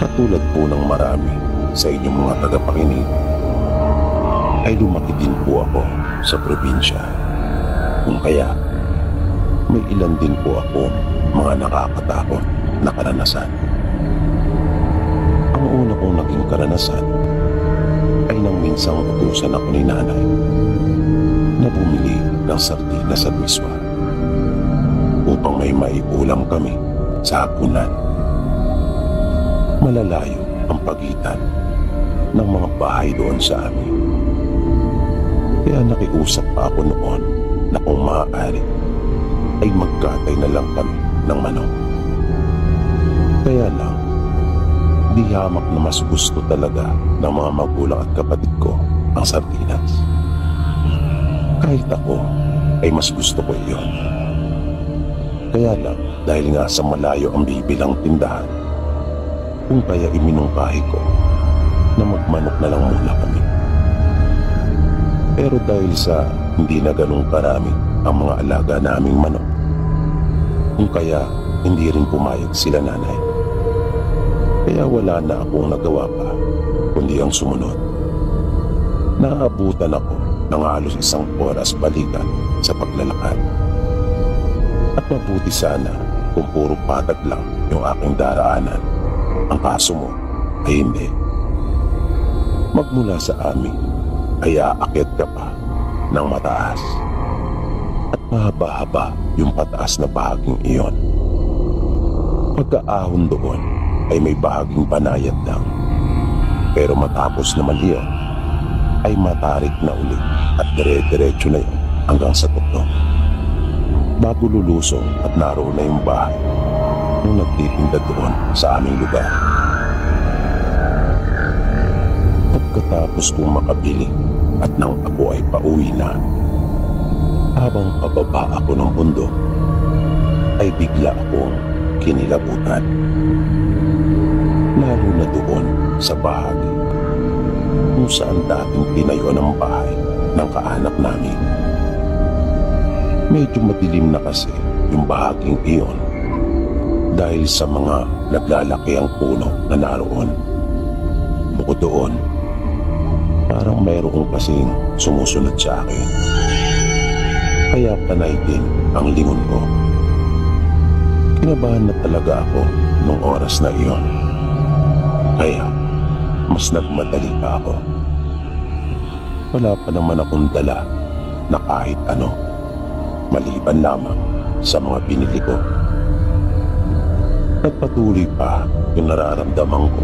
Katulad po ng marami sa inyong mga tagapakinig, ay lumaki din po ako sa probinsya. Kung kaya, may ilan din po ako mga nakakatakot na karanasan. Ang una kong naging karanasan ay nang minsang utusan ako ni nanay na bumili ng sardinas at wiswa upang may maiulam kami sa hapunan. Malalayo ang pagitan ng mga bahay doon sa amin. Kaya nakiusap pa ako noon na kung maaari ay magkatay na lang kami ng manok. Kaya lang, di hamak na mas gusto talaga ng mga magulang at kapatid ko ang sardinas. Kahit ako ay mas gusto ko iyon. Kaya lang, dahil nga sa malayo ang bibilang tindahan, kung kaya iminungkahi ko na magmanok na lang muna kami. Pero dahil sa hindi na ganun karami ang mga alaga naming manok, kung kaya hindi rin pumayag sila nanay. Kaya wala na akong nagawa pa kundi ang sumunod. Naabutan ako ng halos 1 oras balikan sa paglalakad. At mabuti sana kung puro patag lang yung aking daraanan. Ang kaso mo ay hindi. Magmula sa amin ay aakyat ka pa ng mataas. At mahaba-haba yung pataas na bahaging iyon. Pagkaahon doon ay may bahaging panayad lang. Pero matapos naman iyon ay matarik na ulit at dire-diretso na yun hanggang sa tuktok. Bago lulusong at naroon na yung bahay nung nagtitinda doon sa aming lugar. Pagkatapos kong makabili at nang ako ay pauwi na, habang pababa ako ng bundok, ay bigla akong kinilabutan. Lalo na doon sa bahagi kung saan dating tinayo ng bahay ng kaanak namin. Medyo madilim na kasi yung bahaging iyon dahil sa mga naglalaki ang puno na naroon. Bukod doon, parang mayroong kasing sumusunod sa akin. Kaya panay din ang lingon ko. Kinabahan na talaga ako nung oras na iyon. Kaya mas nagmadali pa ako. Wala pa naman akong dala na kahit ano, maliban lamang sa mga binili ko. Nagpatuloy pa yung nararamdaman ko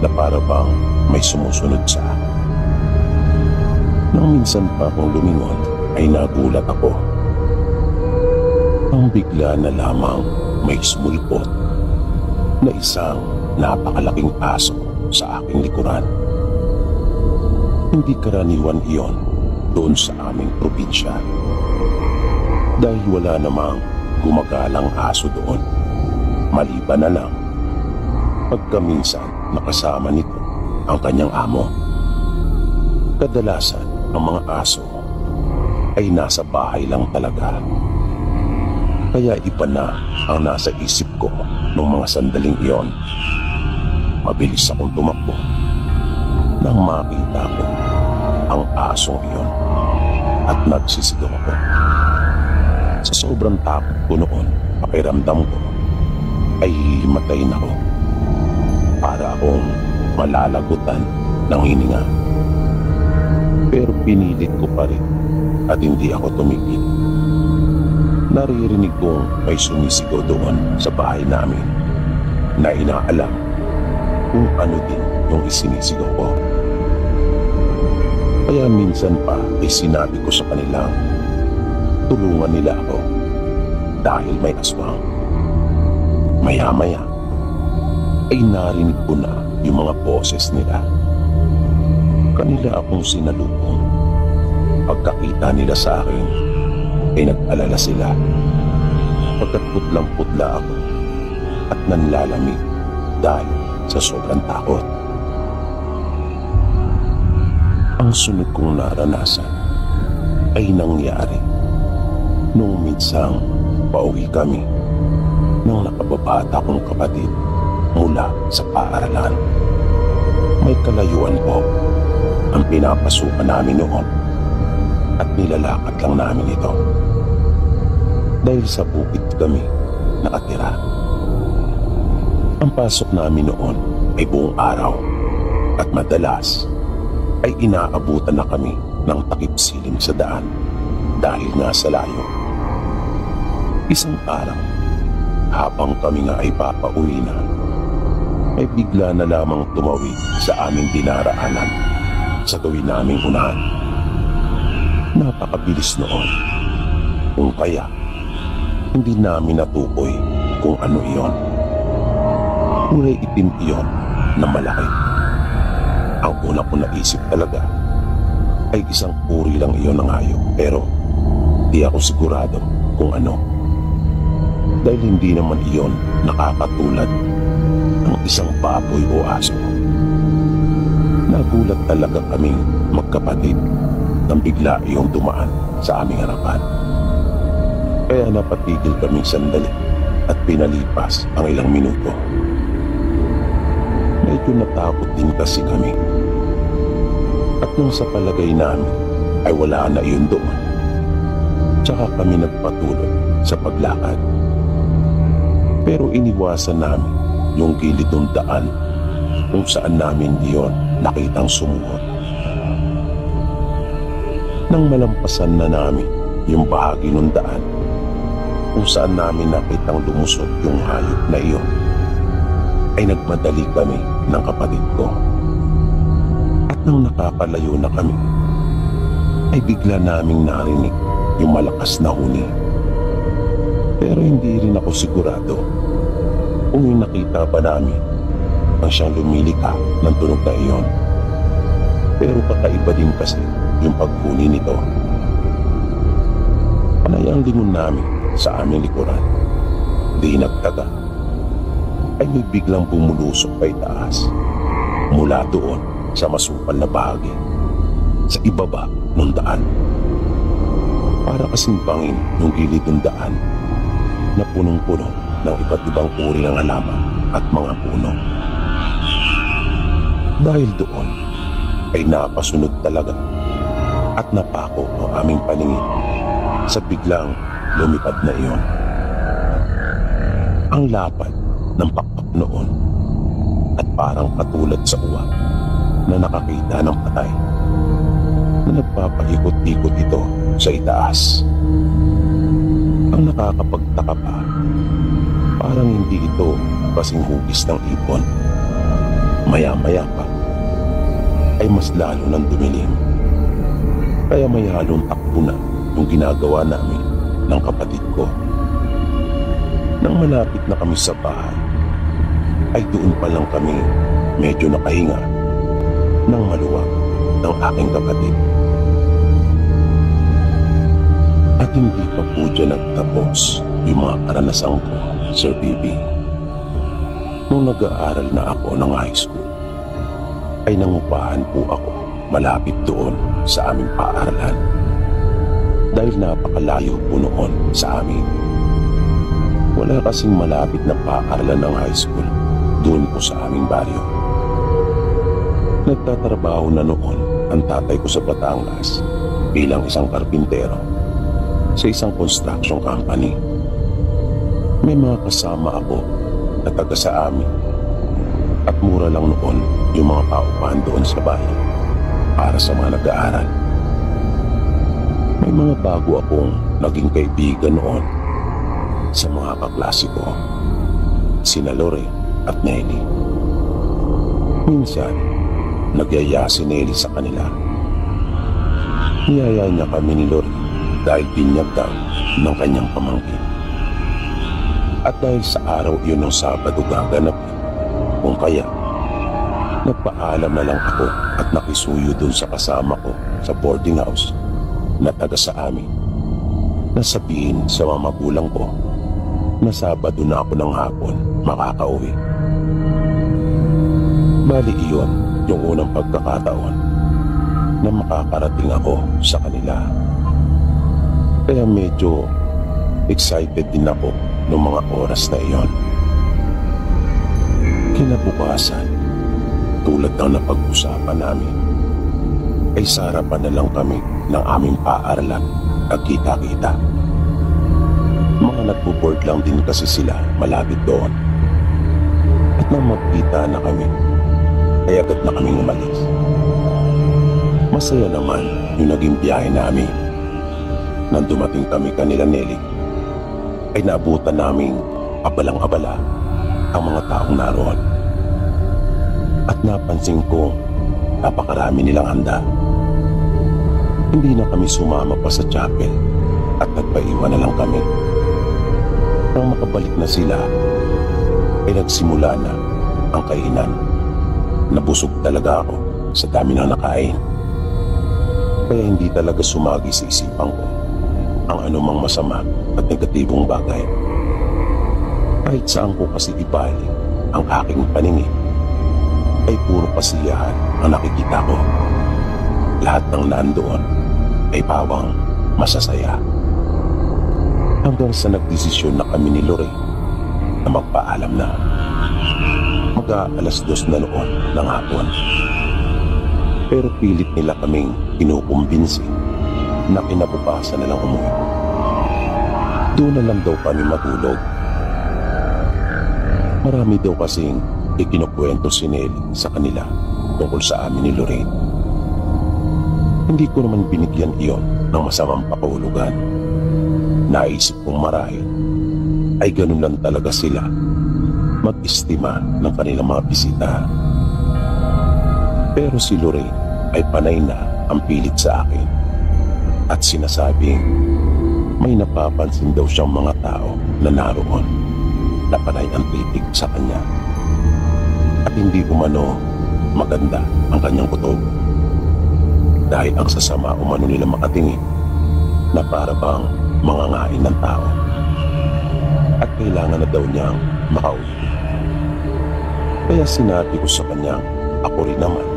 na para bang may sumusunod sa akin. Nang minsan pa akong lumingon ay nagulat ako. Ang bigla na lamang may sumulpot na isang napakalaking aso sa aking likuran. Hindi karaniwan iyon doon sa aming probinsya. Dahil wala namang gumagalang aso doon. Maliban na lang pagkaminsan nakasama nito ang kanyang amo. Kadalasan ang mga aso ay nasa bahay lang talaga. Kaya iba na ang nasa isip ko noong mga sandaling iyon. Mabilis akong tumakbo nang makita ko ang asong iyon at nagsisigaw ako. Sa sobrang takot ko noon, pakiramdam ko ay hihimatayin ako para akong malalagutan ng hininga. Pero pinilit ko pa rin at hindi ako tumigil. Naririnig kong may sumisigaw doon sa bahay namin na inaalam kung ano din yung isinisigaw ko. Kaya minsan pa ay sinabi ko sa kanilang tulungan nila ako dahil may aswang. Maya-maya ay narinig ko na yung mga boses nila. Kanila akong sinalubong. Pagkakita nila sa akin ay nag-alala sila pagkat putlang-putla ako at nanlalamig dahil sa sobrang takot. Ang sunod kong naranasan ay nangyari nung minsang pauwi kami ng nakababata kong kapatid mula sa paaralan. May kalayuan po ang pinapasukan namin noon at nilalakad lang namin ito. Dahil sa bukid kami nakatira. Ang pasok namin noon ay buong araw at madalas ay inaabutan na kami ng takip silim sa daan dahil nga sa layo. Isang araw, habang kami nga ay papauwi na, ay bigla na lamang tumawid sa aming dinaraanan sa gawin naming unahan. Napakabilis noon, kung kaya hindi namin natukoy kung ano iyon. Kulay itim iyon na malaki. Ang una ko naisip talaga ay isang uri lang iyon ng hayop, pero di ako sigurado kung ano. Dahil hindi naman iyon nakakatulad ng isang baboy o aso. Nagulat talaga kaming magkapatid nang bigla iyong dumaan sa aming harapan. Kaya napatigil kaming sandali at pinalipas ang ilang minuto. Medyo natakot din kasi kami. At nung sa palagay namin ay wala na iyon doon, tsaka kami nagpatuloy sa paglakad. Pero iniwasan namin yung gilid ng daan kung saan namin iyon nakitang sumuot. Nang malampasan na namin yung bahagi ng daan kung saan namin nakitang lumusot yung hayop na iyon, ay nagmadali kami ng kapatid ko. At nang nakakalayo na kami, ay bigla naming narinig yung malakas na huni. Pero hindi rin ako sigurado kung yung nakita ba namin ang siyang lumilika ng tunog na iyon. Pero kakaiba din kasi yung paghuni nito. Panay ang lingon namin sa aming likuran. Di nagtaga ay may biglang bumulusok pa itaas mula doon sa masupal na bahagi sa ibaba ng daan. Para kasing bangin yung gilid ng daan na punong-puno ng iba't ibang uri ng halaman at mga puno. Dahil doon ay napasunod talaga at napako ang aming paningin sa biglang lumipad na iyon. Ang lapad ng pakpak noon at parang katulad sa uwak na nakakita ng patay na nagpapaikot-ikot ito sa itaas. Ang nakakapagtaka pa, parang hindi ito kasing hugis ng ibon. Maya-maya pa ay mas lalo ng dumilim. Kaya may halong takbo na yung ginagawa namin ng kapatid ko. Nang malapit na kami sa bahay, ay doon pa lang kami medyo nakahinga ng maluwag ng aking kapatid. At hindi pa po dyan nagtapos yung mga karanasan ko, Sir Bibi. Nung nag-aaral na ako ng high school, ay nangupahan po ako malapit doon sa aming paaralan. Dahil napakalayo po noon sa amin. Wala kasing malapit na paaralan ng high school doon po sa aming baryo. Nagtatrabaho na noon ang tatay ko sa Batangas bilang isang karpintero sa isang construction company. May mga kasama ako na taga sa amin at mura lang noon yung mga paupahan doon sa bahay para sa mga nag-aaral. May mga bago akong naging kaibigan noon sa mga kaklase ko, sina Lore at Nelly. Minsan, nagyaya si Nelly sa kanila. Niyaya niya kami ni Lore dahil binyag daw ng kanyang pamangkin. At dahil sa araw yun ng Sabado gaganap, kung kaya, nagpaalam na lang ako at nakisuyo dun sa kasama ko sa boarding house na taga sa amin, na sabihin sa mga magulang ko na Sabado na ako ng hapon makakauwi. Bali iyon yung unang pagkakataon na makakarating ako sa kanila. Kaya medyo excited din ako noong mga oras na iyon. Kinabukasan, tulad ng napag-usapan namin, ay sa harapan na lang kami ng aming paaralan nagkita-kita. Mga nagpo-board lang din kasi sila malapit doon. At nang magkita na kami, ay agad na kaming umalis. Masaya naman yung naging biyahe namin. Nang dumating kami kanila Nelly, ay naabutan naming abalang-abala ang mga taong naroon. At napansin ko, napakarami nilang handa. Hindi na kami sumama pa sa chapel at nagpaiwan na lang kami. Nang makabalik na sila, ay nagsimula na ang kainan. Nabusog talaga ako sa dami ng nakain. Kaya hindi talaga sumagi sa isipan ko ang anumang masama at negatibong bagay. Kahit saan ko kasi ibalik ang aking paningin, ay puro kasiyahan ang nakikita ko. Lahat ng nandoon ay pawang masasaya. Hanggang sa nagdesisyon na kami ni Lorraine na magpaalam na. Mag-aalas 2 na noon ng hapon. Pero pilit nila kaming kinukumbinsi na kinabukasan na lang umuwi. Doon na lang daw kami matulog. Marami daw kasing ikinukwento si Nelly sa kanila tungkol sa amin ni Lorraine. Hindi ko naman binigyan iyon ng masamang pakahulugan. Naisip kong marahil ay ganun lang talaga sila mag-estima ng kanilang mga bisita. Pero si Lorraine ay panay na ang pilit sa akin at sinasabing may napapansin daw siyang mga tao na naroon na panay ang titig sa kanya. At hindi umano maganda ang kanyang kutob dahil ang sasama umano nila makatingin na para bang mangangain ng tao at kailangan na daw niyang makauwi. Kaya sinabi ko sa kanyang ako rin naman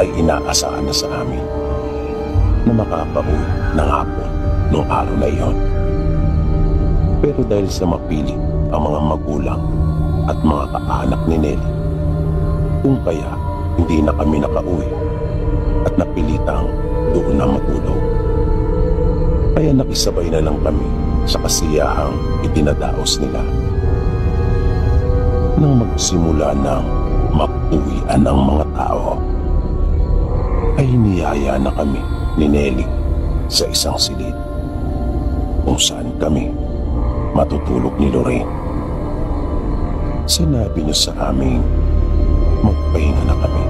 ay inaasahan na sa amin na makapauwi ng hapon noong araw na iyon. Pero dahil sa mapili ang mga magulang at mga kaanak ni Nelly, kung kaya hindi na kami nakauwi at napilitang doon na matulog. Kaya nakisabay na lang kami sa kasiyahang itinadaos nila. Nang magsimula ng mag-uwian ang mga tao, ay niyaya na kami ni Nelly sa isang silid kung saan kami matutulog ni Lorraine. Sinabi niya sa amin, magpahinga na kami.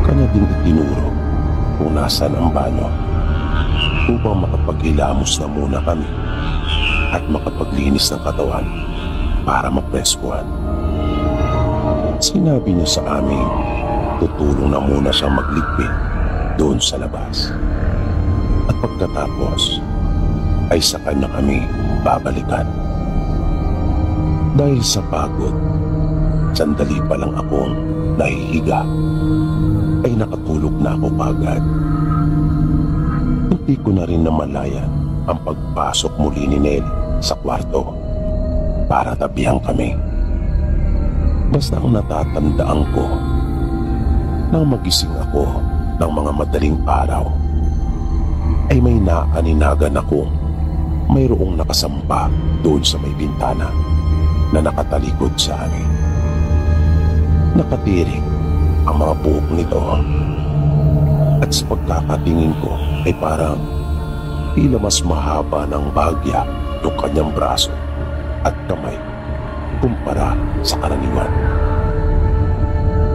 Kanya din itinuro kung nasaan ang banyo upang makapag-ilamos na muna kami at makapaglinis ng katawan para mapreskuhan. Sinabi niya sa amin, tutulong na muna siyang magligpit doon sa labas. At pagkatapos, ay sa kanya kami babalikan. Dahil sa pagod, sandali pa lang akong nahihiga, ay nakatulog na ako agad. Hindi ko na rin namalayan ang pagpasok muli ni Nelly sa kwarto para tabihan kami. Basta ang natatandaan ko, nang magising ako ng mga madaling araw, ay may naaninagan akong mayroong nakasampa doon sa may bintana na nakatalikod sa amin. Nakatirik ang mga buhok nito at sa pagkakatingin ko ay parang tila mas mahaba ng bahagya yung kanyang braso at kamay kumpara sa karaniwan.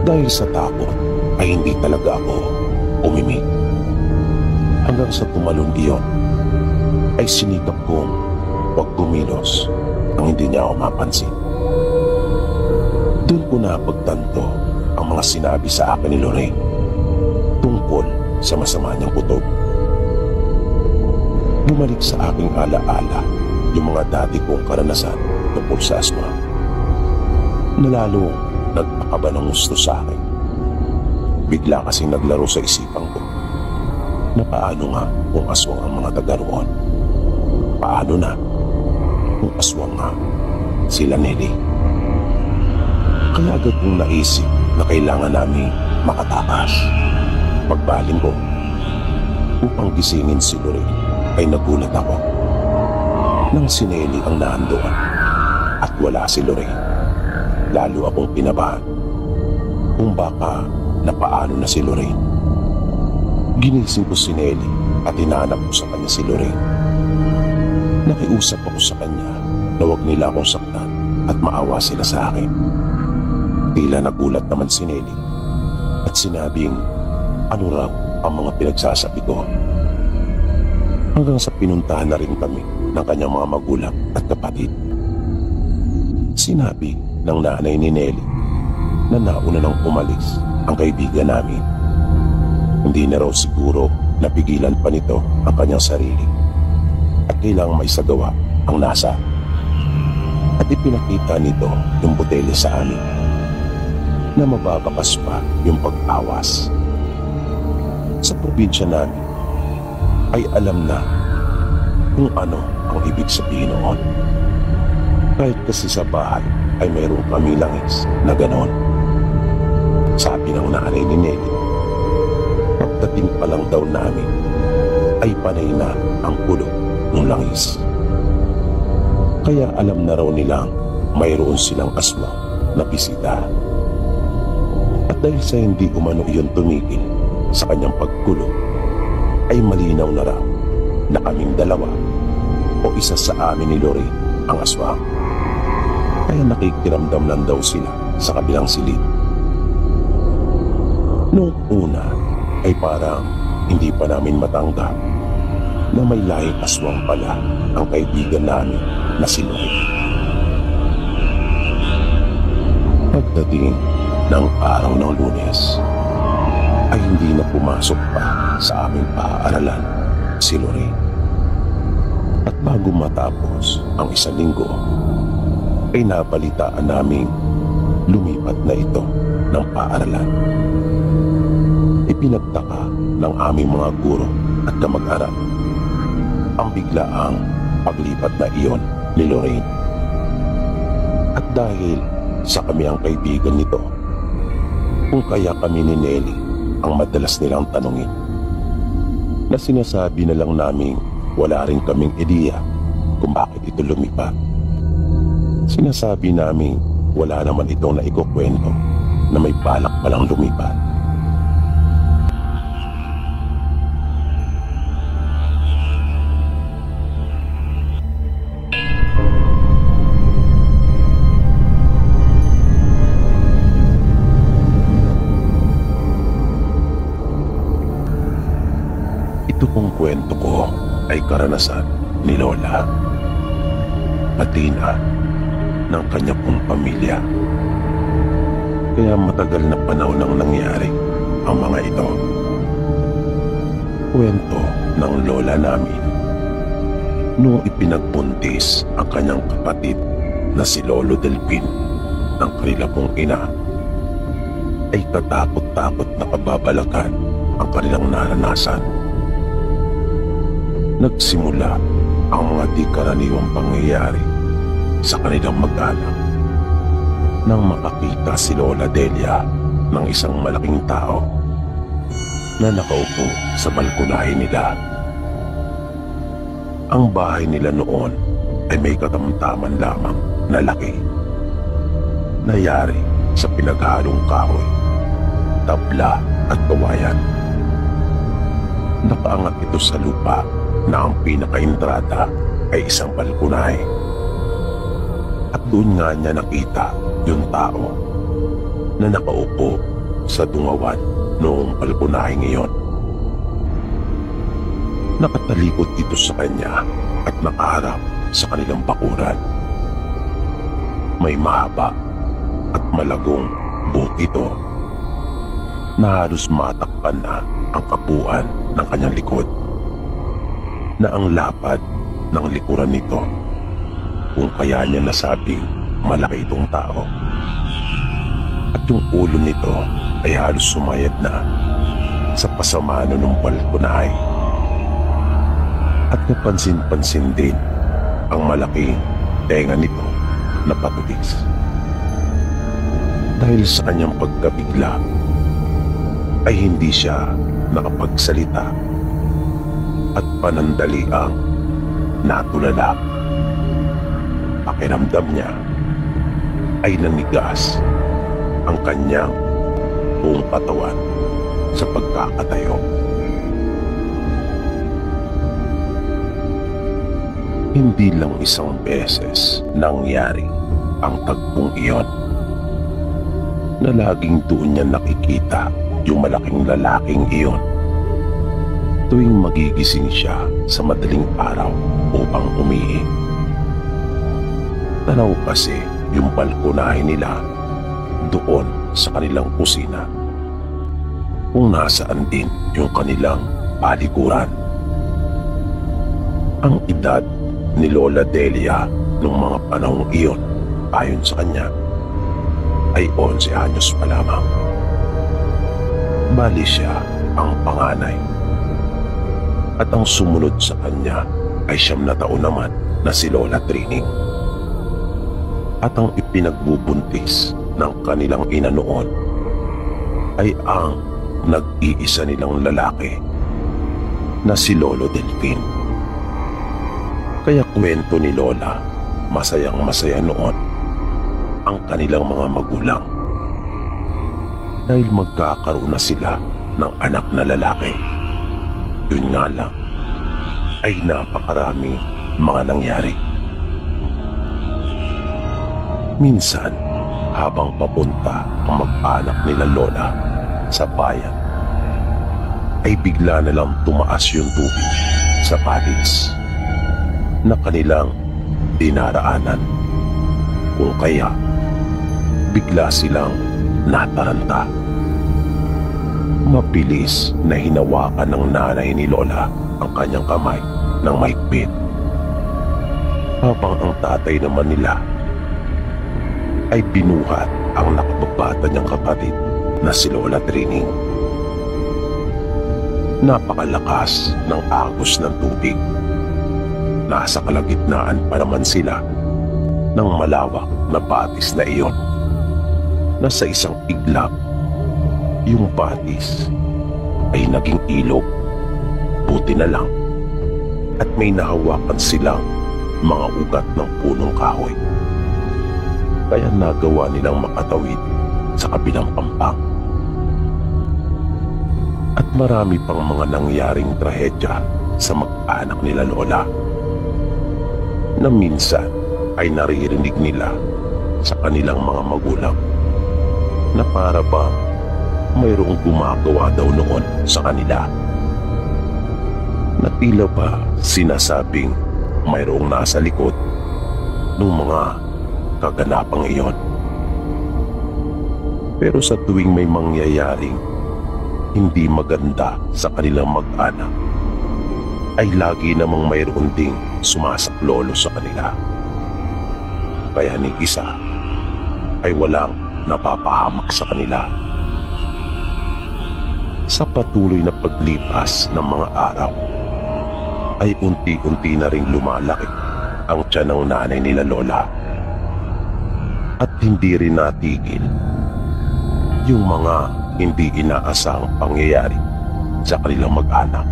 Dahil sa takot ay hindi talaga ako umimik. Hanggang sa tumalon iyon ay sinikap kong huwag kumilos nang hindi niya ako mapansin. Doon ko napagtanto ang mga sinabi sa akin ni Lorraine tungkol sa masama niyang kutob. Bumalik sa aking alaala yung mga dati kong karanasan tungkol sa asma na lalong nagpakaba ng gusto sa akin. Bigla kasing naglaro sa isipan ko na paano nga kung aswang ang mga taga roon. Paano na kung aswang nga sila Nelly? Kaya agad kong naisip na kailangan namin makatakas. Pagbaling ko upang gisingin si Lorraine ay nagulat ako nang si Nelly ang naandoon at wala si Lorraine. Lalo akong pinabahan kung baka napaano na si Lorraine. Ginising ko si Nelly at hinanap ko sa kanya si Lorraine. Nakiusap ako sa kanya na huwag nila akong saktan at maawa sila sa akin. Tila nagulat naman si Nelly at sinabing ano raw ang mga pinagsasabi ko. Hanggang sa pinuntahan na rin kami ng kanyang mga magulang at kapatid. Sinabi ng nanay ni Nelly na nauna nang umalis ang kaibigan namin. Hindi na raw siguro napigilan pa nito ang kanyang sarili at kailangang maisagawa ang nasa. At ipinakita nito yung botelya sa amin na mababakas pa yung pag-awas. Sa probinsya namin ay alam na kung ano ang ibig sabihin noon. Kahit kasi sa bahay ay mayroong kami langis na ganon. Sabi ng nanay ni Nelly, pagdating pa lang daw namin ay panay na ang kulog ng langis. Kaya alam na raw nilang mayroon silang aswang na bisita. At dahil sa hindi umano iyon tumigil sa kanyang pagkulog, ay malinaw na raw na kaming dalawa o isa sa amin ni Lorraine ang aswang. Kaya nakikiramdam lang daw sila sa kabilang silid. Noong una ay parang hindi pa namin matanggap na may lahing aswang pala ang kaibigan namin na si Lorraine. Pagdating ng araw ng Lunes ay hindi na pumasok pa sa aming paaralan si Lorraine. At bago matapos ang isang linggo ay nabalitaan naming lumipat na ito ng paaralan. Ipinagtaka ng aming mga guro at kamag-aral ang biglaang paglipat na iyon ni Lorraine. At dahil sa kami ang kaibigan nito, kung kaya kami ni Nelly ang madalas nilang tanungin, na sinasabi na lang naming wala rin kaming ideya kung bakit ito lumipat. Sinasabi naming wala naman itong naikukwento na may balak palang lumipat. Ito pong kwento ko ay karanasan ni Lola, pati na ng kanya pong pamilya. Kaya matagal na panahon nang nangyari ang mga ito. Kwento ng lola namin noong ipinagbuntis ang kanyang kapatid na si Lolo Delpin ng kanila pong ina, ay katakot-takot na kababalakan ang kanilang naranasan. Nagsimula ang mga di karaniwang pangyayari sa kanilang mag-anak nang makakita si Lola Delia ng isang malaking tao na nakaupo sa balkonahe nila. Ang bahay nila noon ay may katamtaman lamang na laki, nayari sa pinaghalong kahoy, tabla at kawayan. Nakaangat ito sa lupa na ang pinaka-entrada ay isang balkonahe. At doon nga niya nakita yung tao na nakaupo sa dungawan noong balkonahe ngayon. Nakatalikod ito sa kanya at nakaharap sa kanilang bakuran. May mahaba at malagong buhok ito na halos matakpan na ang kabuuan ng kanyang likod, na ang lapad ng likuran nito kung kaya niya nasabing malaki itong tao. At yung ulo nito ay halos sumayad na sa pasamano ng balkonahe. At napansin-pansin din ang malaking tenga nito na patubis. Dahil sa kanyang pagkabigla ay hindi siya nakapagsalita at panandaliang natulala. Pakiramdam niya ay nanigas ang kanyang buong katawan sa pagkakatayo. Hindi lang isang beses nangyari ang tagpong iyon, na laging doon niya nakikita yung malaking lalaking iyon tuwing magigising siya sa madaling araw upang umihi. Tanaw kasi yung balkonahe nila doon sa kanilang kusina, kung nasaan din yung kanilang palikuran. Ang edad ni Lola Delia nung mga panahong iyon, ayon sa kanya, ay 11 anyos pa lamang. Bali siya ang panganay, at ang sumunod sa kanya ay 9 na taon naman na si Lola Trining. At ang ipinagbubuntis ng kanilang ina noon ay ang nag-iisa nilang lalaki na si Lolo Delfin. Kaya kwento ni Lola, masayang masaya noon ang kanilang mga magulang dahil magkakaroon na sila ng anak na lalaki. Yun nga lang ay napakaraming mga nangyari. Minsan, habang papunta ang mag-anak nila Lola sa bayan, ay bigla na lang tumaas yung tubig sa palis na kanilang dinaraanan. Kung kaya, bigla silang nataranta. Mabilis na hinawakan ng nanay ni Lola ang kanyang kamay ng mahigpit, habang ang tatay naman nila ay binuhat ang nakababata niyang kapatid na si Lola Trining. Napakalakas ng agos ng tubig. Nasa kalagitnaan pa naman sila ng malawak na batis na iyon, na sa isang iglap, yung batis ay naging ilog. Buti na lang at may nahawakan silang mga ugat ng punong kahoy, kaya nagawa nilang makatawid sa kabilang pampang. At marami pang mga nangyaring trahedya sa mag-anak nila Lola, na minsan ay naririnig nila sa kanilang mga magulang na para bang mayroong gumagawa daw noon sa kanila, na tila ba sinasabing mayroong nasa likod ng mga kaganapang iyon. Pero sa tuwing may mangyayaring hindi maganda sa kanilang mag-anak, ay lagi namang mayroon ding sumasaklolo sa kanila. Kaya ni isa ay walang napapahamak sa kanila. Sa patuloy na paglipas ng mga araw, ay unti-unti na ring lumalaki ang tiyan ng nanay nila Lola, at hindi rin natigil yung mga hindi inaasahang pangyayari sa kanilang mag-anak,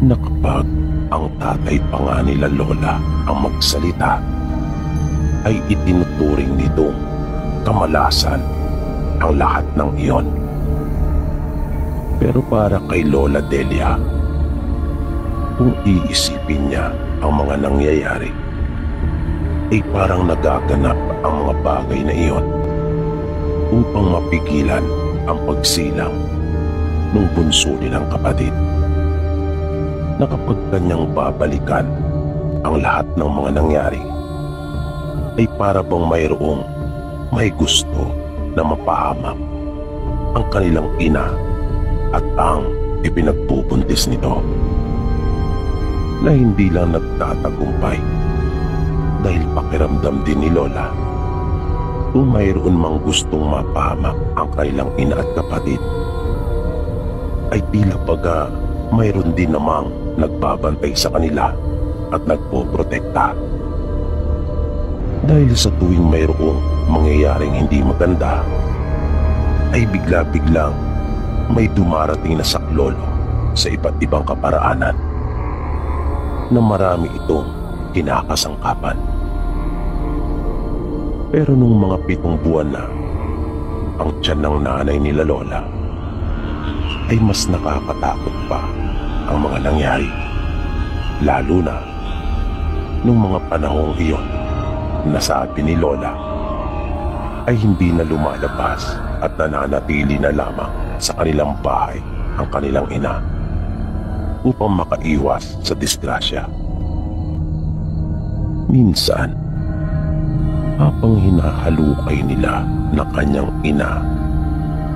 na kapag ang tatay pa nga nila Lola ang magsalita, ay itinuturing nitong kamalasan ang lahat ng iyon. Pero para kay Lola Delia, kung iisipin niya ang mga nangyayari, ay parang nagaganap ang mga bagay na iyon upang mapigilan ang pagsilang ng bunso nilang kapatid, na kapag kanyang babalikan ang lahat ng mga nangyari, ay para bang mayroong may gusto na mapahamak ang kanilang ina at ang ipinagbubuntis nito, na hindi lang nagtatagumpay dahil pakiramdam din ni Lola, kung mayroon mang gustong mapahamak ang kanilang ina at kapatid, ay tila baga mayroon din namang nagbabantay sa kanila at nagpoprotekta. Dahil sa tuwing mayroong mangyayaring hindi maganda, ay bigla-biglang may dumarating na saklolo sa iba't ibang kaparaanan na marami itong kinakasangkapan. Pero nung mga 7 buwan na ang tiyan ng nanay nila Lola, ay mas nakakatakot pa ang mga nangyari, lalo na nung mga panahong iyon na sabi ni Lola ay hindi na lumalabas at nananatili na lamang sa kanilang bahay ang kanilang ina upang makaiwas sa disgrasya. Minsan, habang hinahalukay nila ng kanyang ina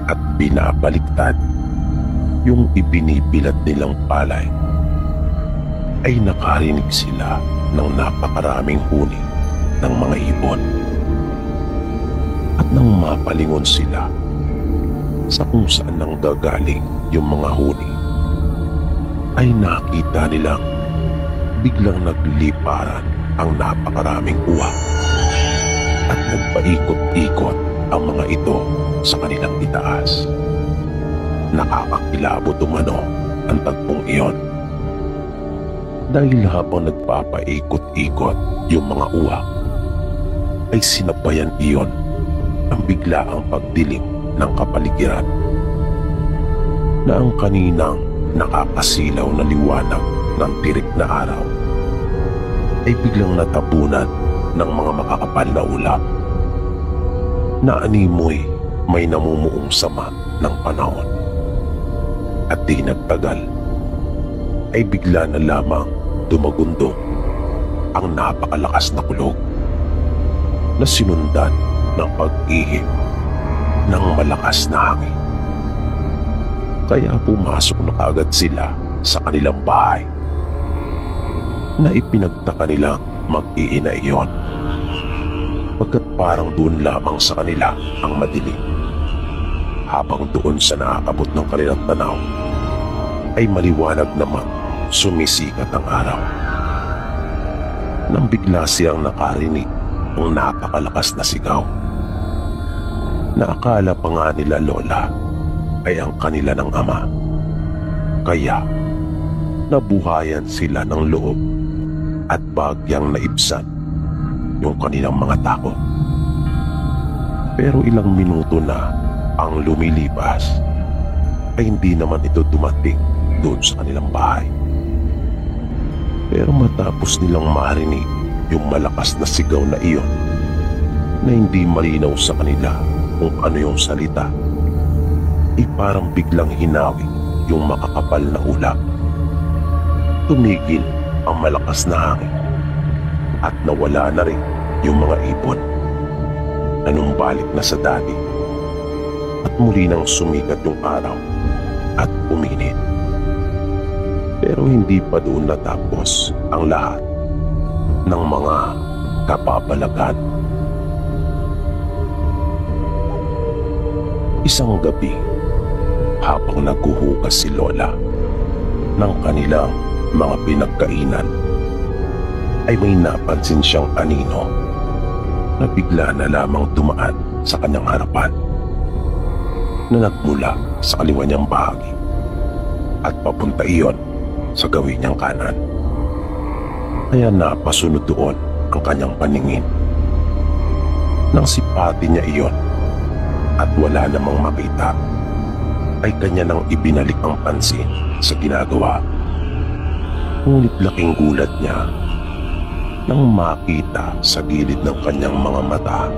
at binabaliktad yung ibinibilad nilang palay, ay nakarinig sila ng napakaraming huni ng mga ibon. At nang mapalingon sila sa kung saan nang gagaling yung mga huni, ay nakita nilang biglang nagliparan ang napakaraming uwak at nagpaikot-ikot ang mga ito sa kanilang itaas. Nakakakilabot umano ang tagpong iyon, dahil habang nagpapaikot-ikot yung mga uwak, ay sinabayan iyon ang biglaang pagdilim ng kapaligiran, na ang kaninang nakakasilaw na liwanag ng tirik na araw ay biglang natabunan ng mga makakapal na ulap na animoy may namumuong sama ng panahon. At di nagtagal ay bigla na lamang dumagundong ang napakalakas na kulog na sinundan ng pag-ihip ng malakas na hangin. Kaya pumasok na kaagad sila sa kanilang bahay na ipinagtaka nilang mag-iina iyon, pagkat parang doon lamang sa kanila ang madilim, habang doon sa nakakabot ng kanilang tanaw ay maliwanag naman sumisikat ang araw. Nang bigla siyang nakarinig ng napakalakas na sigaw na akala pa nga nila Lola ay ang kanila ng ama. Kaya nabuhayan sila ng loob at bagyang naibsan yung kanilang mga takot. Pero ilang minuto na ang lumilipas ay hindi naman ito dumating doon sa kanilang bahay. Pero matapos nilang marinig yung malakas na sigaw na iyon, na hindi malinaw sa kanila kung ano yung salita, ay parang biglang hinawi yung makakapal na ulap. Tumigil ang malakas na hangin at nawala na rin yung mga ibon na numbalik na sa dati, at muli nang sumikat yung araw at uminit. Pero hindi pa doon natapos ang lahat ng mga kapapalagan. Isang gabi, habang naghuhugas si Lola ng kanilang mga pinagkainan, ay may napansin siyang anino na bigla na lamang dumaan sa kanyang harapan, na nagmula sa kaliwa niyang bahagi at papunta iyon sa gawin niyang kanan. Kaya napasunod doon ang kanyang paningin. Nang sipatin niya iyon at wala namang makita, ay kanya nang ibinalik ang pansin sa ginagawa. Ngunit laking gulat niya nang makita sa gilid ng kanyang mga mata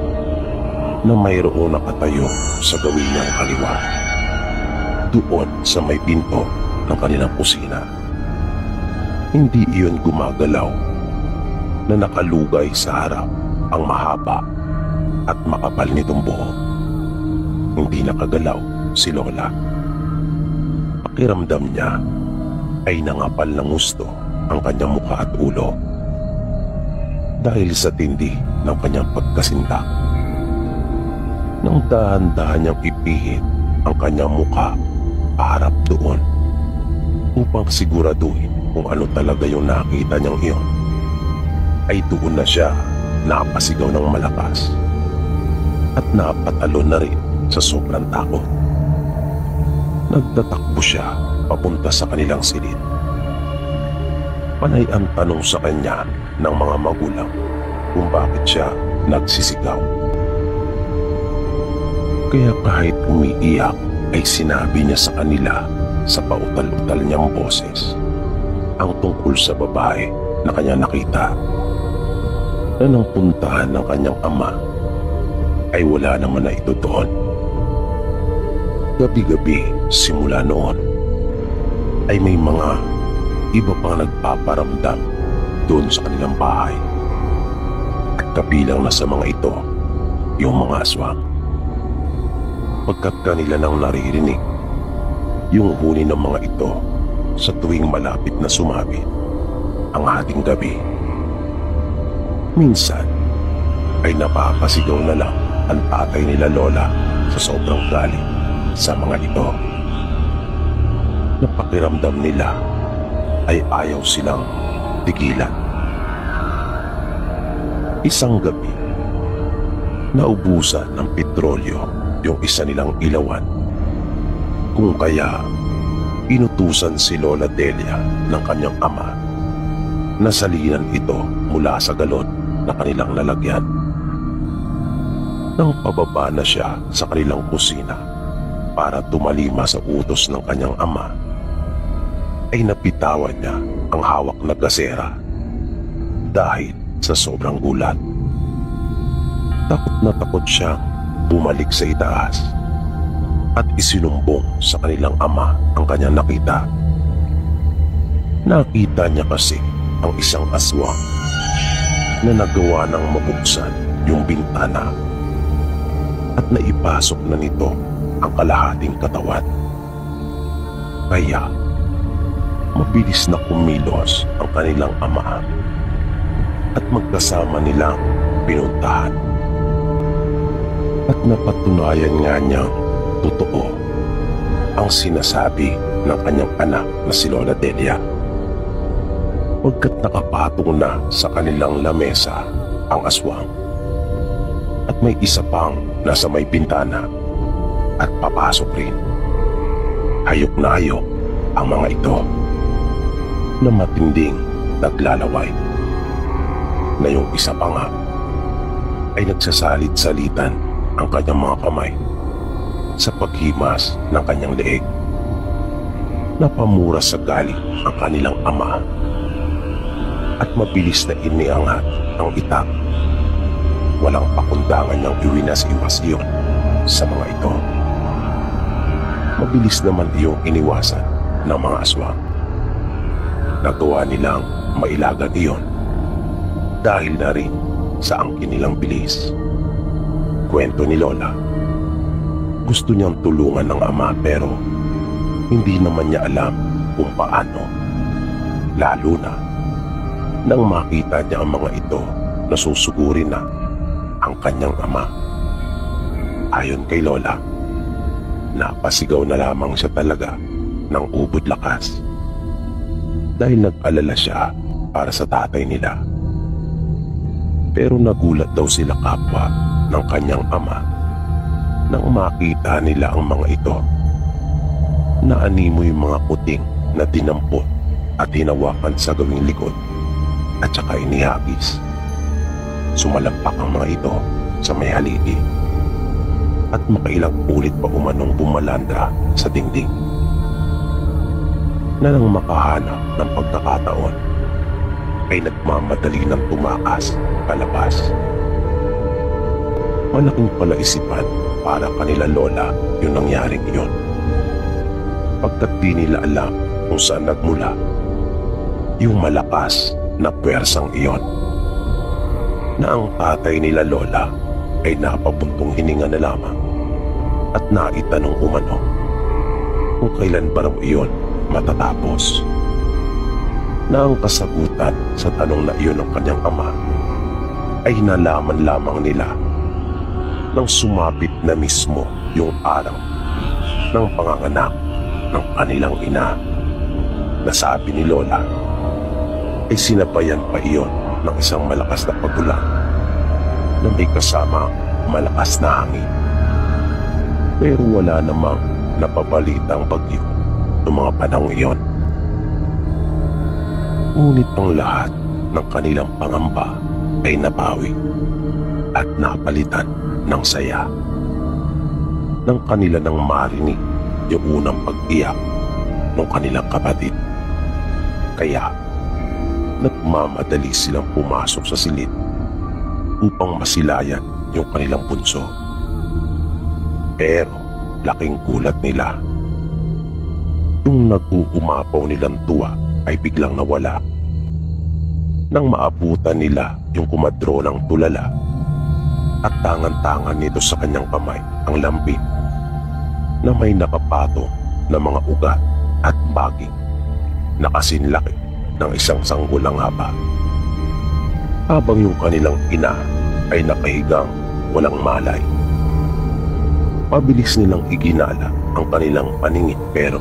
na mayroong nakatayo sa gawin niyang kaliwa, doon sa may pinto ng kanilang kusina. Hindi iyon gumagalaw, na nakalugay sa harap ang mahaba at makapal nitong buhok. Hindi nakagalaw si Lola. Pakiramdam niya ay nangapal ng gusto ang kanyang mukha at ulo dahil sa tindi ng kanyang pagkasindak. Nang dahan-dahan niyang ipihit ang kanyang mukha paharap doon upang siguraduhin kung ano talaga yung nakita niyang iyon, ay doon na siya napasigaw ng malakas at napatalon na rin sa sobrang takot. Nagtatakbo siya papunta sa kanilang silid. Panay ang tanong sa kanya ng mga magulang kung bakit siya nagsisigaw. Kaya kahit umiiyak ay sinabi niya sa kanila sa pautal-utal niyang boses ang tungkol sa babae na kanya nakita, na nang puntahan ng kanyang ama ay wala naman na ito doon. Gabi-gabi simula noon ay may mga iba pang nagpaparamdam doon sa kanilang bahay, at kabilang na sa mga ito yung mga aswang. Pagkat kanila nang naririnig yung huni ng mga ito sa tuwing malapit na sumabit ang hating gabi. Minsan ay napapasigaw na lang ang tatay nila Lola sa sobrang galit sa mga ito. Napakiramdam nila ay ayaw silang tigilan. Isang gabi, naubusan ng petrolyo yung isa nilang ilawan, kung kaya inutusan si Lola Delia ng kanyang ama na salinan ito mula sa galon na kanilang lalagyan. Nang pababa na siya sa kanilang kusina para tumalima sa utos ng kanyang ama, ay napitawan niya ang hawak na gasera dahil sa sobrang gulat. Takot na takot siyang bumalik sa itaas at isinumbong sa kanilang ama ang kanyang nakita. Nakita niya kasi ang isang aswang na nagawa ng mabuksan yung bintana at naipasok na nito ang kalahating katawan. Kaya mabilis na kumilos ang kanilang ama at magkasama nilang pinuntahan. At napatunayan nga niyang totoo ang sinasabi ng kanyang anak na si Lola Delia. Pagkat nakapatong na sa kanilang lamesa ang aswang at may isa pang nasa may bintana at papasok rin. Hayok na hayok ang mga ito na matinding naglalaway, na yung isa pa nga ay nagsasalit-salitan ang kanyang mga kamay sa paghimas ng kanyang leeg. Napamura sa galit ang kanilang ama at mabilis na iniangat ang itak. Walang pakundangan niyang iwinas-iwas iyon sa mga ito. Mabilis naman iyong iniwasan ng mga aswang. Nagawa nilang mailagan iyon dahil na rin sa angkin nilang bilis. Kwento ni Lola, gusto niyang tulungan ng ama pero hindi naman niya alam kung paano, lalo na nang makita niya ang mga ito na susugurin na ang kanyang ama. Ayon kay Lola, napasigaw na lamang siya talaga ng ubod lakas dahil nag-alala siya para sa tatay nila. Pero nagulat daw sila kapwa ng kanyang ama nang makita nila ang mga ito na animoy mga puting na dinampot at hinawakan sa gawing likod at saka inihagis. Sumalampak ang mga ito sa may haligi at makailang ulit pa umanong bumalandra sa dingding. Na nang makahanap ng pagkakataon ay nagmamadali ng tumakas palabas. Malaking palaisipan para kanila Lola yung nangyaring iyon, pagkat di nila alam kung saan nagmula yung malakas na pwersang iyon, na ang tatay nila Lola ay napabuntong hininga na lamang at naitanong umano kung kailan ba raw iyon matatapos. Na ang kasagutan sa tanong na iyon ng kanyang ama ay nalaman lamang nila nang sumapit na mismo yung araw ng panganganak ng kanilang ina, na sabi ni Lola ay sinabayan pa iyon ng isang malakas na pagulan na may kasamang malakas na hangin. Pero wala namang napabalitang bagyo noong mga panahong iyon. Ngunit ang lahat ng kanilang pangamba ay nabawi at napalitan ng saya. Nang kanila nang marinig yung unang pag-iyak ng kanilang kapatid. Kaya nagmamadali silang pumasok sa silid upang masilayan yung kanilang bunso. Pero laking gulat nila. Yung nag-uumapaw nilang tuwa ay biglang nawala. Nang maabutan nila yung kumadro ng tulala at tangan-tangan nito sa kanyang kamay ang lambing na may nakapatong na mga ugat at baging na kasinlaki ng isang sanggulang haba. Habang yung kanilang ina ay nakahigang walang malay. Mabilis nilang iginala ang kanilang paningin pero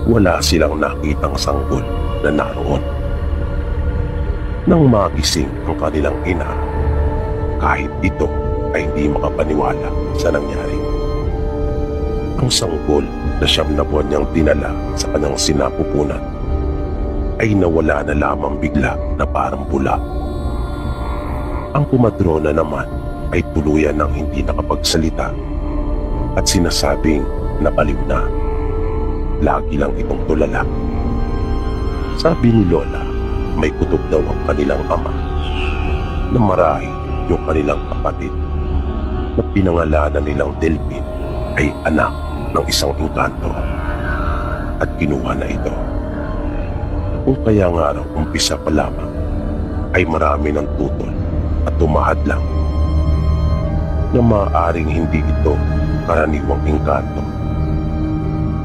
wala silang nakitang sanggol na naroon. Nang magising ang kanilang ina, kahit ito ay hindi makapaniwala sa nangyari. Ang sanggol na 9 na buwan niyang dinala sa kanyang sinapupunan ay nawala na lamang bigla na parang bula. Ang kumadrona naman ay tuluyan ng hindi nakapagsalita at sinasabing napaliw na. Lagi lang itong tulala. Sabi ni Lola, may kutob daw ang kanilang ama na marahil yung kanilang kapatid na pinangalanan nilang Delphin ay anak ng isang engkanto at kinuha na ito. Kung kaya nga raw umpisa pa lamang ay marami ng tutol at tumahad lang na maaaring hindi ito karaniwang engkanto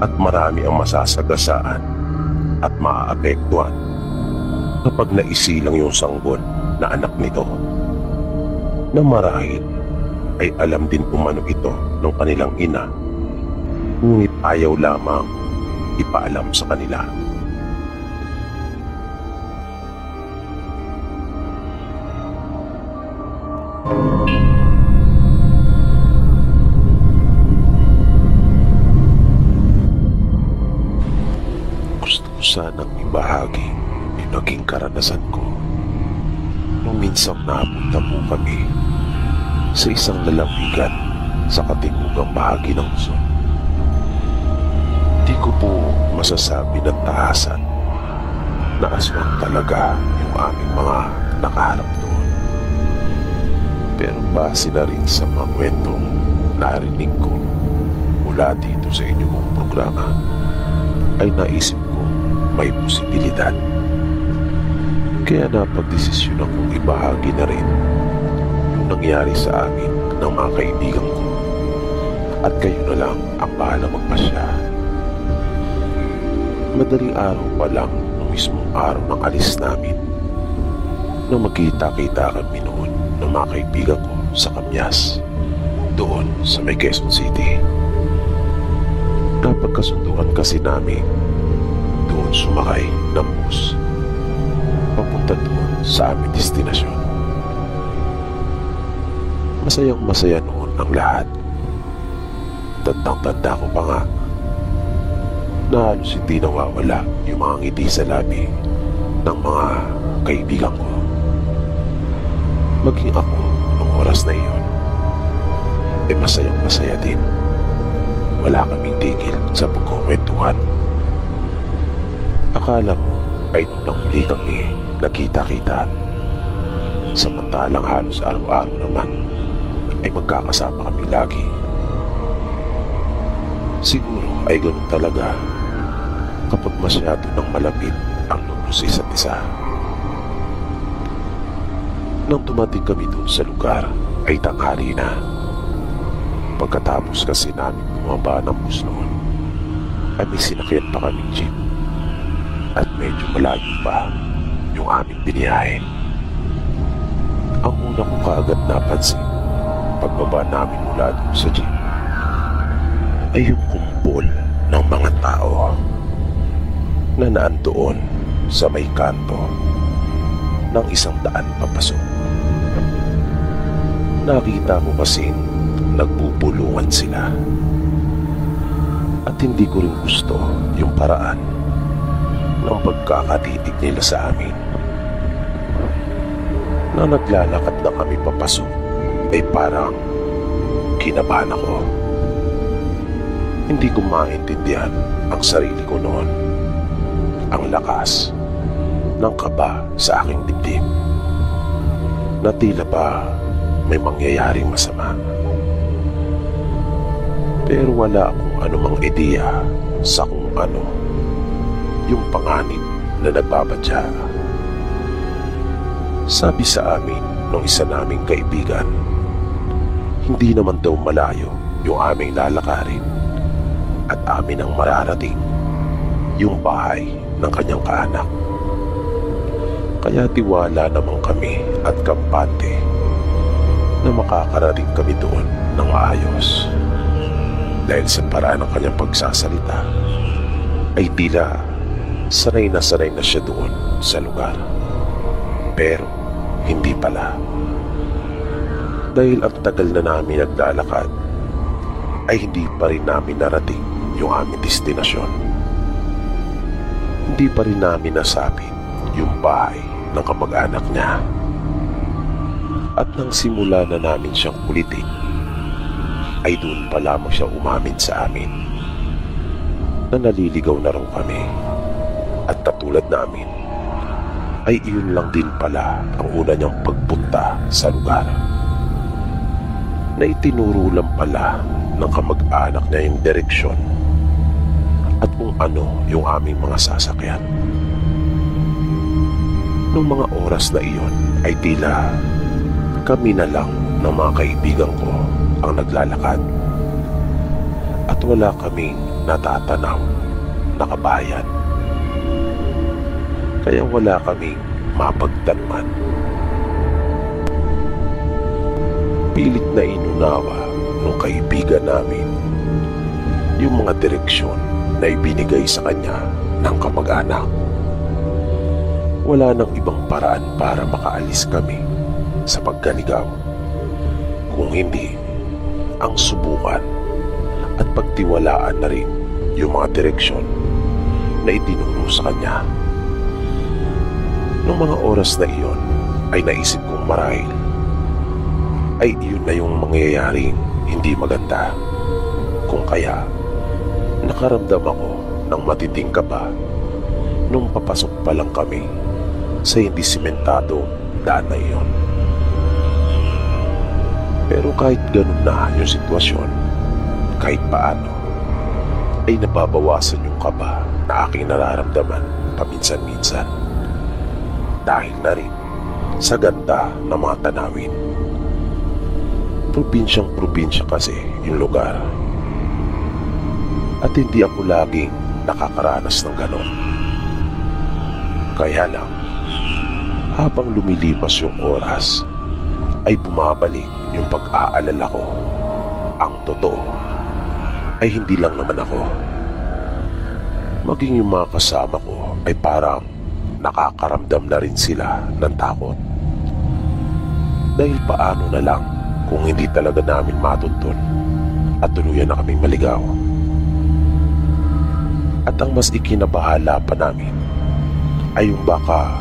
at marami ang masasagasaan at maaapektuhan kapag naisilang yung sanggol na anak nito na marahil ay alam din umano ito ng kanilang ina, ngunit ayaw lamang ipaalam sa kanila. Gusto ko sanang ibahagi yung naging karanasan ko nung minsang napunta po kami sa isang lalawigan sa katimugang bahagi ng Luzon. Di ko po masasabi ng tahasan na aswang talaga yung aming mga nakaharap doon. Pero base na rin sa mga kwentong narinig ko mula dito sa inyong programa, ay naisip ko may posibilidad. Kaya napagdesisyon akong ibahagi na rin nangyari sa amin ng mga kaibigan ko at kayo na lang ang bahala magpasya. Madaling araw pa lang ng mismong araw ng alis namin nang magkita-kita kami noon ng mga kaibigan ko sa Kamyas doon sa may Quezon City. Napagkasunduan kasi namin doon sumakay ng bus papunta doon sa aming destinasyon. Masayang masaya noon ang lahat. Tandang-tanda ko pa nga na halos hindi nawawala yung mga ngiti sa labi ng mga kaibigan ko. Maging ako noong oras na iyon ay masayang masaya din. Wala kaming tigil sa pagkukwentuhan. Akala ko ay nung lang muli kami nakita-kita, samantalang halos araw-araw naman ay magkakasama kami lagi. Siguro ay ganun talaga kapag masyado nang malapit ang loob sa isa't isa. Nang dumating kami doon sa lugar ay tanghali na. Pagkatapos kasi namin bumaba ng bus noon ay may sinakyan pa kaming jeep at medyo malayo pa yung aming biniyahe. Ang una ko kaagad napansin pagbaba namin mula doon sa jeep ay yung kumpol ng mga tao na naandoon sa may kanto ng isang daan papasok. Nakita ko kasing nagbubulungan sila. At hindi ko rin gusto yung paraan ng pagkakatitig nila sa amin. Na naglalakad na kami papasok ay parang kinabahan ako. Hindi ko maintindihan ang sarili ko noon. Ang lakas ng kaba sa aking dibdib. Na tila ba may mangyayaring masama. Pero wala akong anumang ideya sa kung ano yung panganib na nagbabadya. Sabi sa amin ng isa naming kaibigan, hindi naman daw malayo yung aming lalakarin at amin ang mararating yung bahay ng kanyang kaanak. Kaya tiwala naman kami at kampante na makakarating kami doon ng maayos. Dahil sa paraan ng kanyang pagsasalita ay tila sanay na siya doon sa lugar. Pero hindi pala. Dahil ang tagal na namin naglalakad ay hindi pa rin namin narating yung aming destinasyon. Hindi pa rin namin nasapit yung bahay ng kamag-anak niya. At nang simula na namin siyang kulitin, ay doon pa lamang siya umamin sa amin na naliligaw na raw kami. At katulad namin, ay iyon lang din pala ang una niyang pagpunta sa lugar. Na itinuro lang pala ng kamag-anak niya yung direksyon at kung ano yung aming mga sasakyan. Noong mga oras na iyon ay tila kami na lang ng mga kaibigan ko ang naglalakad at wala kaming natatanaw na kabayan. Kaya wala kaming mapagtanman. Pilit na inunawa ng kaibigan namin yung mga direksyon na ibinigay sa kanya ng kamag-anak. Wala nang ibang paraan para makaalis kami sa pagkaligaw, kung hindi ang subukan at pagtiwalaan na rin yung mga direksyon na itinuro sa kanya. Noong mga oras na iyon ay naisip kong marahil ay iyon na yung mangyayaring hindi maganda. Kung kaya nakaramdam ako ng matinding kaba nung papasok pa lang kami sa hindi simentado daan na iyon. Pero kahit ganun na yung sitwasyon, kahit paano, ay nababawasan yung kaba na aking nararamdaman paminsan-minsan. Dahil na rin sa ganda ng mga tanawin. Probinsyang probinsya kasi yung lugar. At hindi ako laging nakakaranas ng ganon. Kaya lang, habang lumilipas yung oras, ay bumabalik yung pag-aalala ko. Ang totoo ay hindi lang naman ako. Maging yung mga kasama ko ay parang nakakaramdam na rin sila ng takot. Dahil paano na lang kung hindi talaga namin matuntun at tuluyan na kaming maligaw. At ang mas ikinabahala pa namin ay yung baka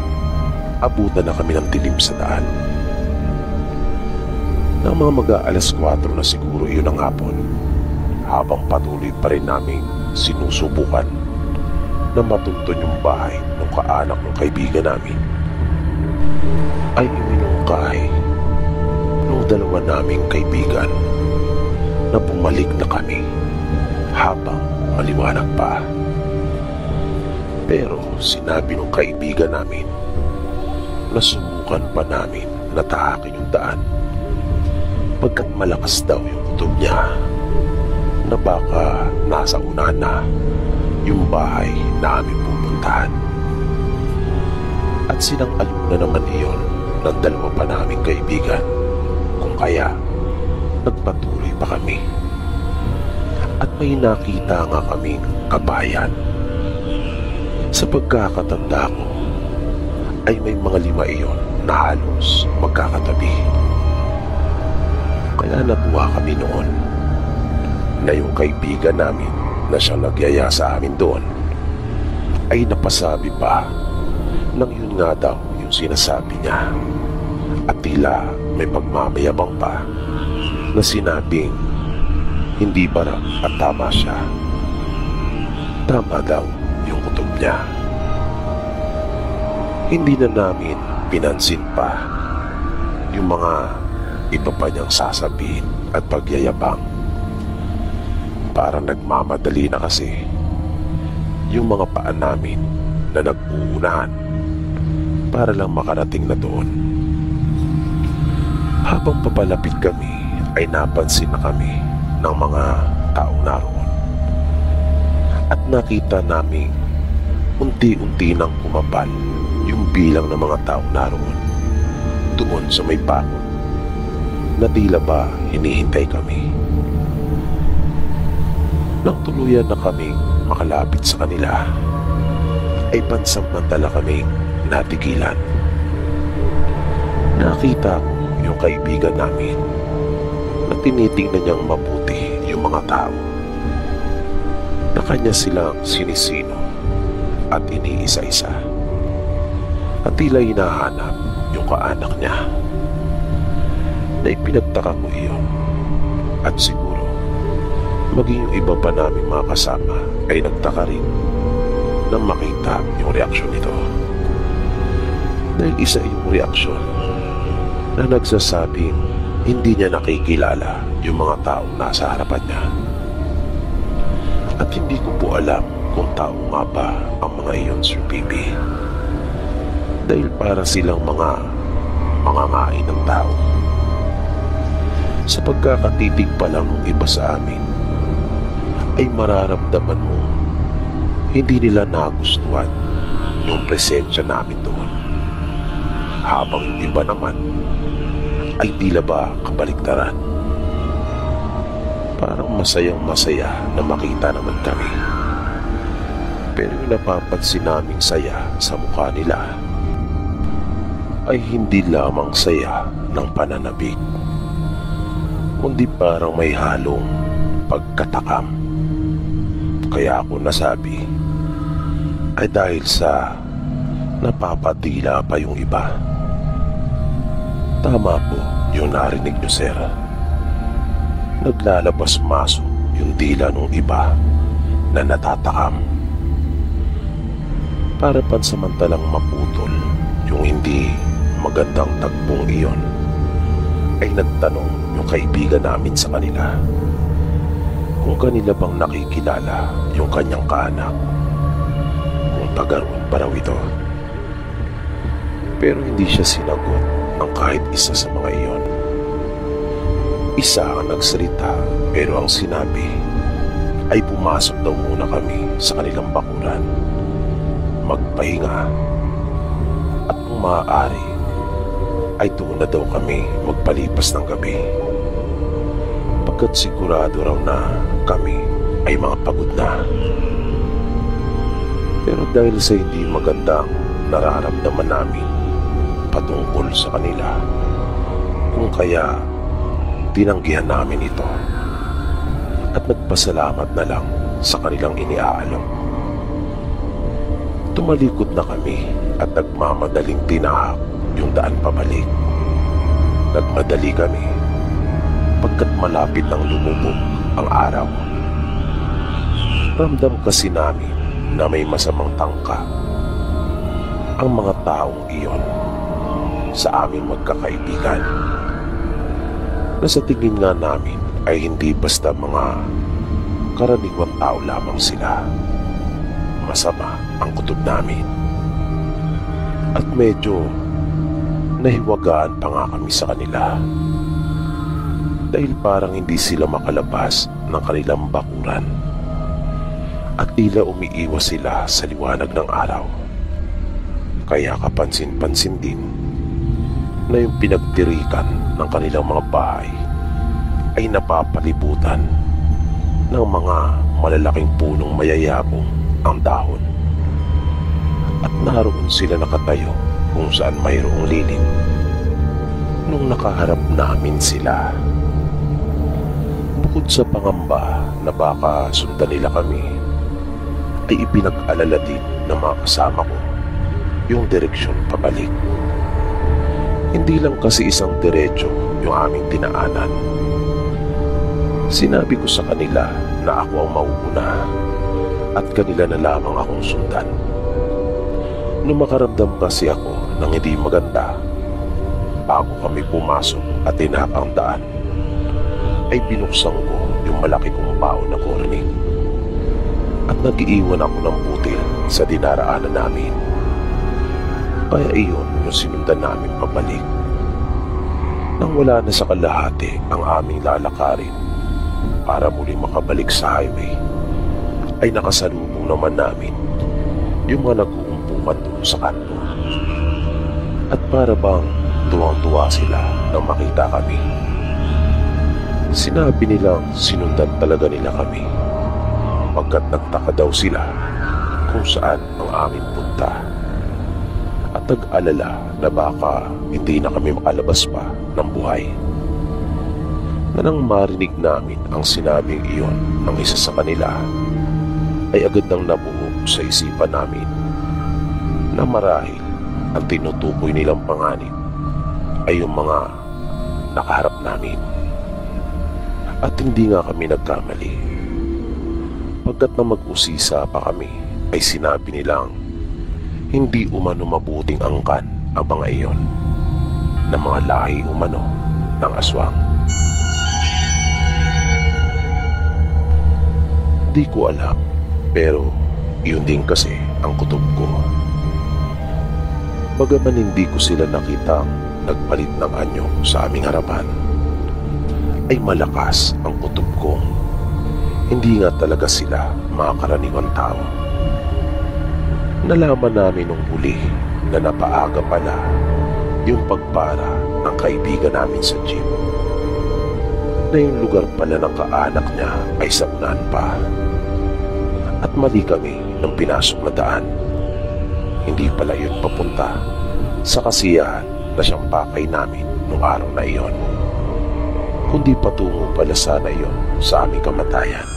abutan na kami ng dilim sa daan. Nang mga mag-aalas 4 na siguro iyon ang hapon, habang patuloy pa rin namin sinusubukan na matuntun yung bahay ng kaanak ng kaibigan namin, ay iminungkahi ng dalawa naming kaibigan na bumalik na kami habang maliwanag pa. Pero sinabi ng kaibigan namin na subukan pa namin na tahakin yung daan pagkat malakas daw yung kutob niya na baka nasa unahan na yung bahay na aming pupuntahan. At sinang-ayon na naman iyon ng dalawa pa naming kaibigan, kung kaya nagpatuloy pa kami. At may nakita nga kaming kabayan. Sa pagkakatanda ko ay may mga 5 iyon na halos magkakatabi. Kaya natuwa kami noon na yung kaibigan namin na siyang nagyaya sa amin doon ay napasabi pa nang yun nga daw yung sinasabi niya, at tila may pagmamayabang pa na sinabing hindi ba raw at tama siya. Tama daw yung kutob niya. Hindi na namin pinansin pa yung mga iba pa niyang sasabihin at pagyayabang. Parang nagmamadali na kasi yung mga paa namin na nag-uunahan para lang makarating na doon. Habang papalapit kami ay napansin na kami ng mga taong naroon, at nakita namin unti-unti nang kumapal yung bilang ng mga taong naroon doon sa may bakod na tila ba hinihintay kami. Nang tuluyan na kaming makalapit sa kanila ay pansamantala kaming natigilan. Nakita ko yung kaibigan namin na tinitingnan niyang mabuti yung mga tao na kanya silang sinisino at iniisa-isa, at tila hinahanap yung kaanak niya. Na ipinagtaka ko iyon, at siguro maging yung iba pa naming mga kasama ay nagtaka rin nang makita yung reaksyon nito. Dahil isa yung reaksyon na nagsasabing hindi niya nakikilala yung mga taong nasa harapan niya. At hindi ko po alam kung tao nga ba ang mga iyon, Sir Bibi. Dahil para silang mga mangangain ng tao. Sa pagkakatitig pa lang ng iba sa amin, ay mararamdaman mo hindi nila nagustuhan yung presensya namin doon. Habang yung iba naman ay tila ba kabaliktaran. Parang masayang-masaya na makita naman kami. Pero yung napapansin naming saya sa mukha nila ay hindi lamang saya ng pananabik, kundi parang may halong pagkatakam. Kaya ako nasabi ay dahil sa napapatila pa yung iba. Tama po yung narinig nyo, sir. Naglalabas-masok yung dila ng iba na natatakam para pansamantalang maputol yung hindi magandang tagpong iyon. Ay nagtanong yung kaibigan namin sa kanila kung kanila bang nakikilala yung kanyang kaanak, kung taga-roon pa raw ito. Pero hindi siya sinagot ng kahit isa sa mga iyon. Isa ang nagsalita, pero ang sinabi ay pumasok daw muna kami sa kanilang bakuran, magpahinga, at kung maaari ay doon na daw kami magpalipas ng gabi, pagkat sigurado raw na kami ay mga pagod na. Pero dahil sa hindi magandang nararamdaman namin patungkol sa kanila, kung kaya tinanggihan namin ito at nagpasalamat na lang sa kanilang iniaalok. Tumalikod na kami at nagmamadaling tinahak yung daan pabalik. Nagmadali kami pagkat malapit nang lumubog ang araw. Ramdam kasi namin na may masamang tangka ang mga taong iyon sa aming magkakaibigan, na sa tingin nga namin ay hindi basta mga karaniwang tao lamang sila. Masama ang kutob namin. At medyo nahiwagaan pa nga kami sa kanila dahil parang hindi sila makalabas ng kanilang bakuran at tila umiiwas sila sa liwanag ng araw. Kaya kapansin-pansin din na yung pinagtirikan ng kanilang mga bahay ay napapalibutan ng mga malalaking punong mayayabong ang dahon, at naroon sila nakatayo kung saan mayroong lilim. Nung nakaharap namin sila Bukod sa pangamba na baka sundan nila kami, ay ipinag-alala din ng mga kasama ko yung direksyon pabalik. Hindi lang kasi isang diretso yung aming tinaanan. Sinabi ko sa kanila na ako ang mauuna at kanila na lamang akong sundan. Nung makaramdam kasi ako ng hindi maganda, bago kami pumasok at tinapang daan, ay binuksan ko yung malaki kong baon na kornik at nag-iiwan ako ng butil sa dinaraanan namin. Kaya iyon yung sinundan namin pabalik. Nang wala na sa kalahati ang aming lalakarin para muli makabalik sa highway, ay nakasalubong naman namin yung mga nag-uumpukan doon sa kanto. At para bang tuwang-tuwa sila nang makita kami. Sinabi nilang sinundan talaga nila kami pagkat nagtaka daw sila kung saan ang aming punta at nag-alala na baka hindi na kami makalabas pa ng buhay. Na nang marinig namin ang sinabing iyon ng isa sa kanila, ay agad nang nabuo sa isipan namin na marahil ang tinutukoy nilang panganib ay yung mga nakaharap namin. At hindi nga kami nagkamali. Pagkat na mag-usisa pa kami, ay sinabi nilang hindi umano mabuting angkan ang mga iyon na mga lahi umano ng aswang. Di ko alam, pero iyon din kasi ang kutob ko. Bagaman hindi ko sila nakitang nagpalit ng anyo sa aming harapan, ay malakas ang kutob kong hindi nga talaga sila mga karaniwang tao. Nalaman namin nung huli na napaaga pala yung pagpara ng kaibigan namin sa jeep, na yung lugar pala ng kaanak niya ay sabnan pa. At mali kami nang pinasok na daan. Hindi pala yun papunta sa kasiyahan na siyang pakay namin nung araw na iyon, kundi patungo pala sana iyon sa aming kamatayan.